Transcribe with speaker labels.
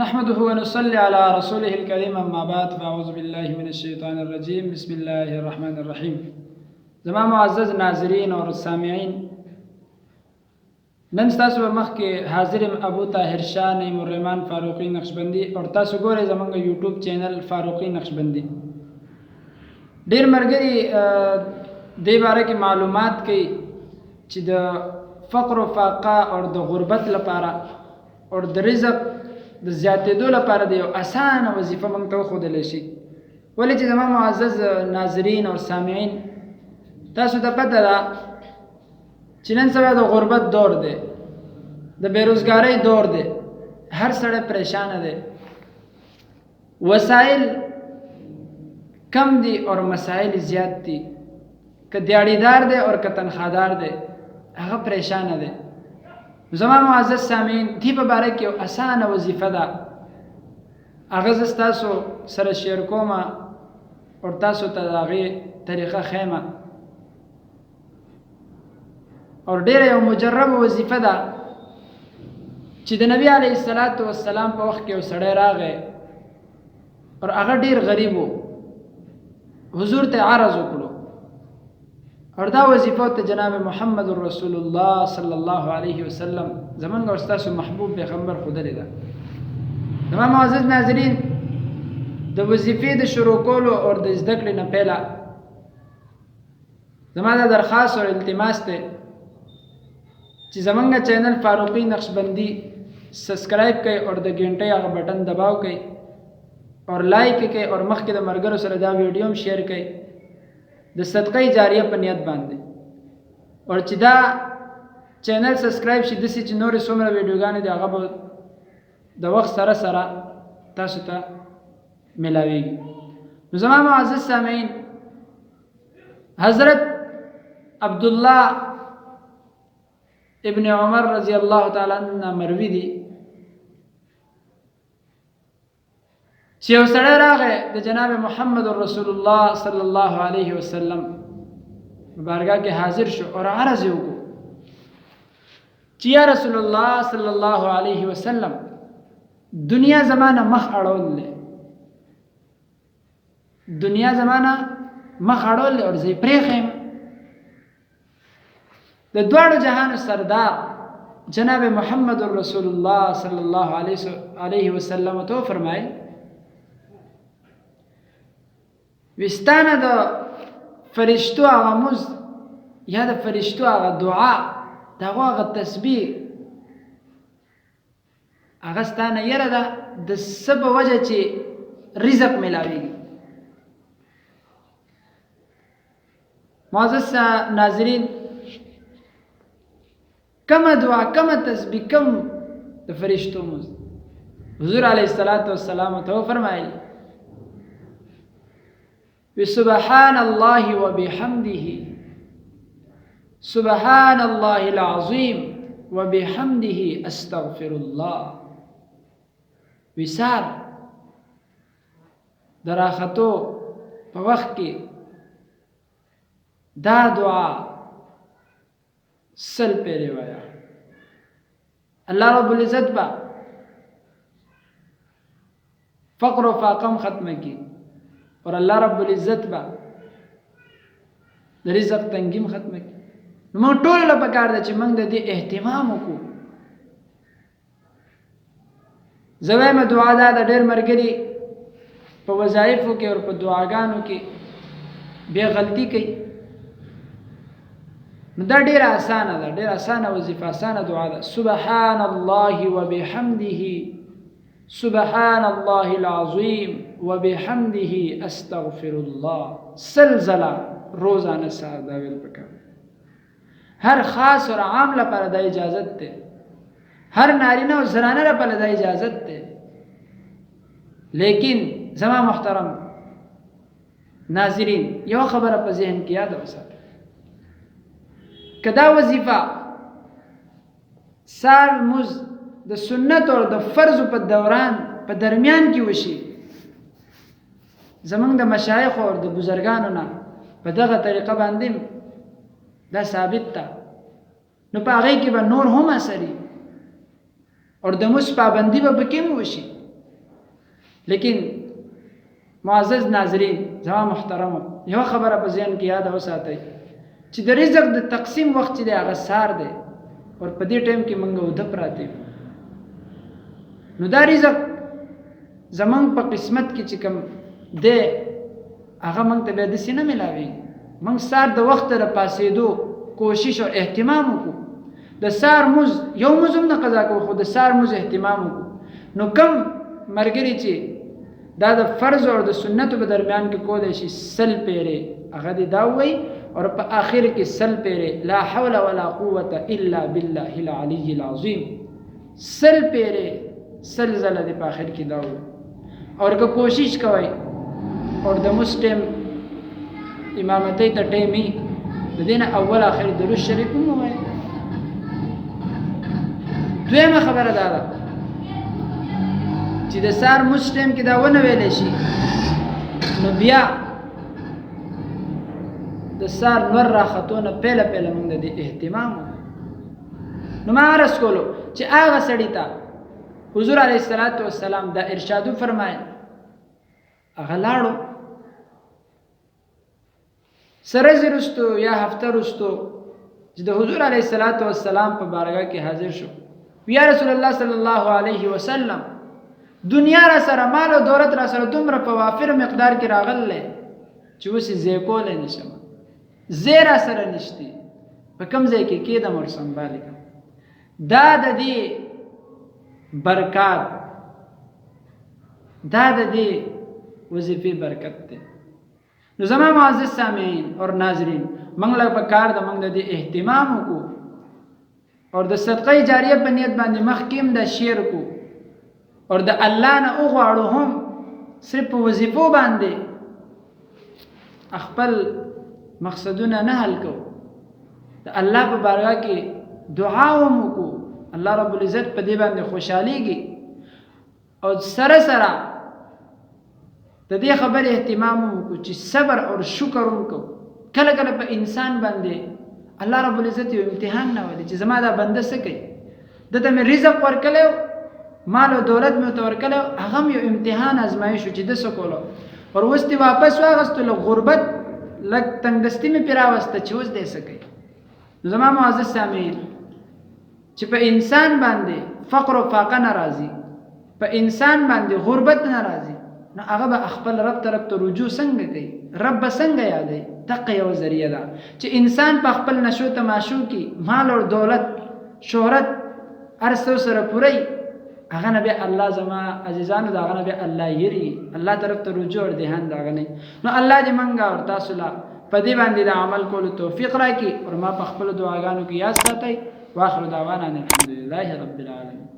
Speaker 1: نحمده ونصلي على رسوله الكريم اما بعد فاعوذ بالله من الشیطان الرجیم بسم الله الرحمن الرحیم. زما معزز ناظرین اور سامعین، نن تاسو مخ کې حاضر ابو طاهر شاه نعیم الرحمن فاروقی نقشبندی اور تاسو ګورئ زمونږ یوټیوب چینل فاروقی نقشبندی. ډیر مرګري دې باره کې معلومات کوي چې د فقر او فاقه اور د غربت لپاره اور د رزق د زیاتېدو لپاره د یو اسانه وظیفه موږ ته وښودلی شي. ولې چې زما معزز ناظرین اور سامعین، تاسو ته پته ده چې نن سبا د غربت دور دی، د بیروزګارۍ دور دی، هر سړی پریشانه دی، وسایل کم دي اور مسائل زیات دي، که دیاړیدار دی اور که تنخوادار دی هغه پریشانه دی. زما معزز سامعین، دې په باره کې یو اسانه وظیفه ده، هغه زه ستاسو سره شیر کوم اور تاسو ته د هغې طریقه ښیم. اور ډیره یو مجربه وظیفه ده چې د نبی علیه السلام په وخت کې یو سړی راغی اور هغه ډیر غریب و، حضور ته عرض وکړو اور دا وظیفه ته جناب محمد رسول الله صلی الله علیه وسلم زمونږ او ستاسو محبوب پیغمبر ښودلې ده. زما معزز ناظرین، د وظیفې د شروع کولو اور د زده کړې نه پیله زما دا درخواست اور التماس دی چې زمونږ چینل فاروقی نقشبندی سبسکرایب کړئ اور د ګنټۍ هغه بټن دباو کړئ اور لایک کړئ اور مخکې د ملګرو سره دا ویډیو هم شیر کړئ د صدقه جاریه په نیت باندې. اور چې دا چینل سبسکرایب شي داسې چې نورې څومره ویډیوګانې دي هغه به د وخت سره سره تاسو ته میلاویږي. نو زما معزز سامعین، حضرت عبدالله ابن عمر رضی الله تعالی عنہ مروي دي چې یو سړی راغی د جناب محمد رسول الله صلی الله علیه وسلم بارګاه کې حاضر شو اور عرض یې وکړو چې یا رسول الله صلی الله علیه وسلم، دنیا زمانه مخ اړول دی، دنیا زمانه مخ اړول دی اور زه یې پرېښیم. د دواړو جهانو سردار جناب محمد رسول الله صلی الله علیه وسلم ته فرمایل وستانه د فرشتو هغه مز یا د فرشتو هغه دعا د هغه تسبیح هغه ستانه یره ده د څه په وجه چې رزق میلاویږي. معزز ناظرین، کمه دعا کمه تسبیح کم د فرشتو مز حضور علیه السلام ته فرمایل سبحان الله وبحمده سبحان الله العظیم وبحمده استغفر الله. وسار دراختو په وخت کې دا دعا سل پیری وایا، الله رب العزت با فقر و فاقم ختم کی اور الله رب العزت با د رزق تنګیم ختم کی. نو موږ ټول له پکار ده چې موږ د دې اهتمام وکړو. زوایم دعا ده د ډېر مرګري په وظایفو کې اور په دعاګانو کې بیا غلطي کوي. نو دا ډېره اسانه ده، ډېره اسانه وظیفه، اسانه دعا ده. سبحان الله وبحمده سبحان الله العظیم وبحمده استغفر الله. سلزله روزانه سهار دا ویل پکار. هر خاص اور عام لپاره دا اجازت ده، هر نارینه او زنانه لپاره دا اجازت ده. لیکن زما محترم ناظرین، یو خبره په ذهن کې یاد وساتئ، که دا وظیفه سال مز د سنت اور د فرض په دوران په درمیان کې وشي، زمونږ د مشایخ اور د بزرګانو نه په دغه طریقه باندې دا ثابت ده، نو په هغې کې به نور هم اثري اور د مس پابندي به پکې هم وشي. لیکن معزز ناظرین زما محترمو یو خبره په ذهن کې یاد وساتئ چې د رزق د تقسیم وخت چې دی هغه سار دی او په دې ټیم کې موږ اوده پراته نو دا رزق زمونږ په قسمت کې چې کوم دی هغه موږ ته بیا داسې نه ملاوي موږ سار د وخت د پاسېدو کوشش او اهتمام وکړو د سار موز یو موز هم نه قضا کوو خو د سار موز اهتمام وکړو نو کم ملګري چې دا د فرض او د سنتو په درمیان کې کولی شي 100 پیرې هغه دې دا ووایي اور په آخر کې 100 پیرې لا حول ولا قوة الا بالله العلی العظیم 100 پیرې 100 ځله دې په آخر کې دا ووایي اور که کوشش کوئ اور د مسلم امامتۍ ته ټیمي د دې نه اول آخر درود شریف هم ووایي دویمه خبره دا ده چې د سار مسلم کې دا ونه ویلی شي نو بیا د سار نور راختو نه پیله موږ د دې اهتمام نو ما عرض کولو چې هغه سړي ته حضور علیه السلام دا ارشادو فرمایل هغه لاړو سره رستو یا هفته رستو چې د حضور علیه السلام په بارګاه کې حاضر شو یا رسول الله صلی الله علیه وسلم دنیا را سره مال او دولت را سره دومره په وافر مقدار کې راغله چې وسې زه کولای نشم زیرا سره نشتی په کوم ځای کې کېدم ور سنبال کړم دا د دې برکات دا د دې وظیفې برکت ده نو زما معزز سامعین اور ناظرین موږ له په کار د موږ د دې اهتمام وکړو اور د صدقه جاریه په نیت باندې مخکیم د شیر کو اور د الله نه وغواړو هم صرف په وظیفو باندې خپل مقصدونه نه حل کو د الله په بارگاه کې دعا وکړو الله رب العزت په دې باندې خوشاليږي او سره سره د دې خبر اهتمام وکړو چې صبر او شکر وکړو کله کله په انسان باندې الله رب العزت یو امتحان نه ولي چې زما دا بنده څه کوي دته مې رزق ورکړلو مال او دولت مې ورکړلو هغه یو امتحان ازمایښت چې د څه کولو اور وستي واپس واغستلو غربت لګ تنگستی مې پیراوسته چې اوس دې څه کوي زما معزز سامعین چې په انسان باندې فقر او فاقه ناراضي په انسان باندې غربت ناراضي نو هغه به خپل رب طرف ته رجوع څنګه کوي رب څنګه یادې دغه یو ذریعہ ده چې انسان په خپل نشو تماشو کې مال او دولت شهرت ارسو سره پوری هغه نبی الله زما عزیزانو دا هغه نبی الله یری الله طرف ته رجوع ور دهان دا غنی نو الله دې منګه او تاسو لا په دې باندې د عمل کولو توفیق راکړي او ما په خپل دعاګانو کې یاد ساتئ واخر دعوانا الحمدلله رب العالمین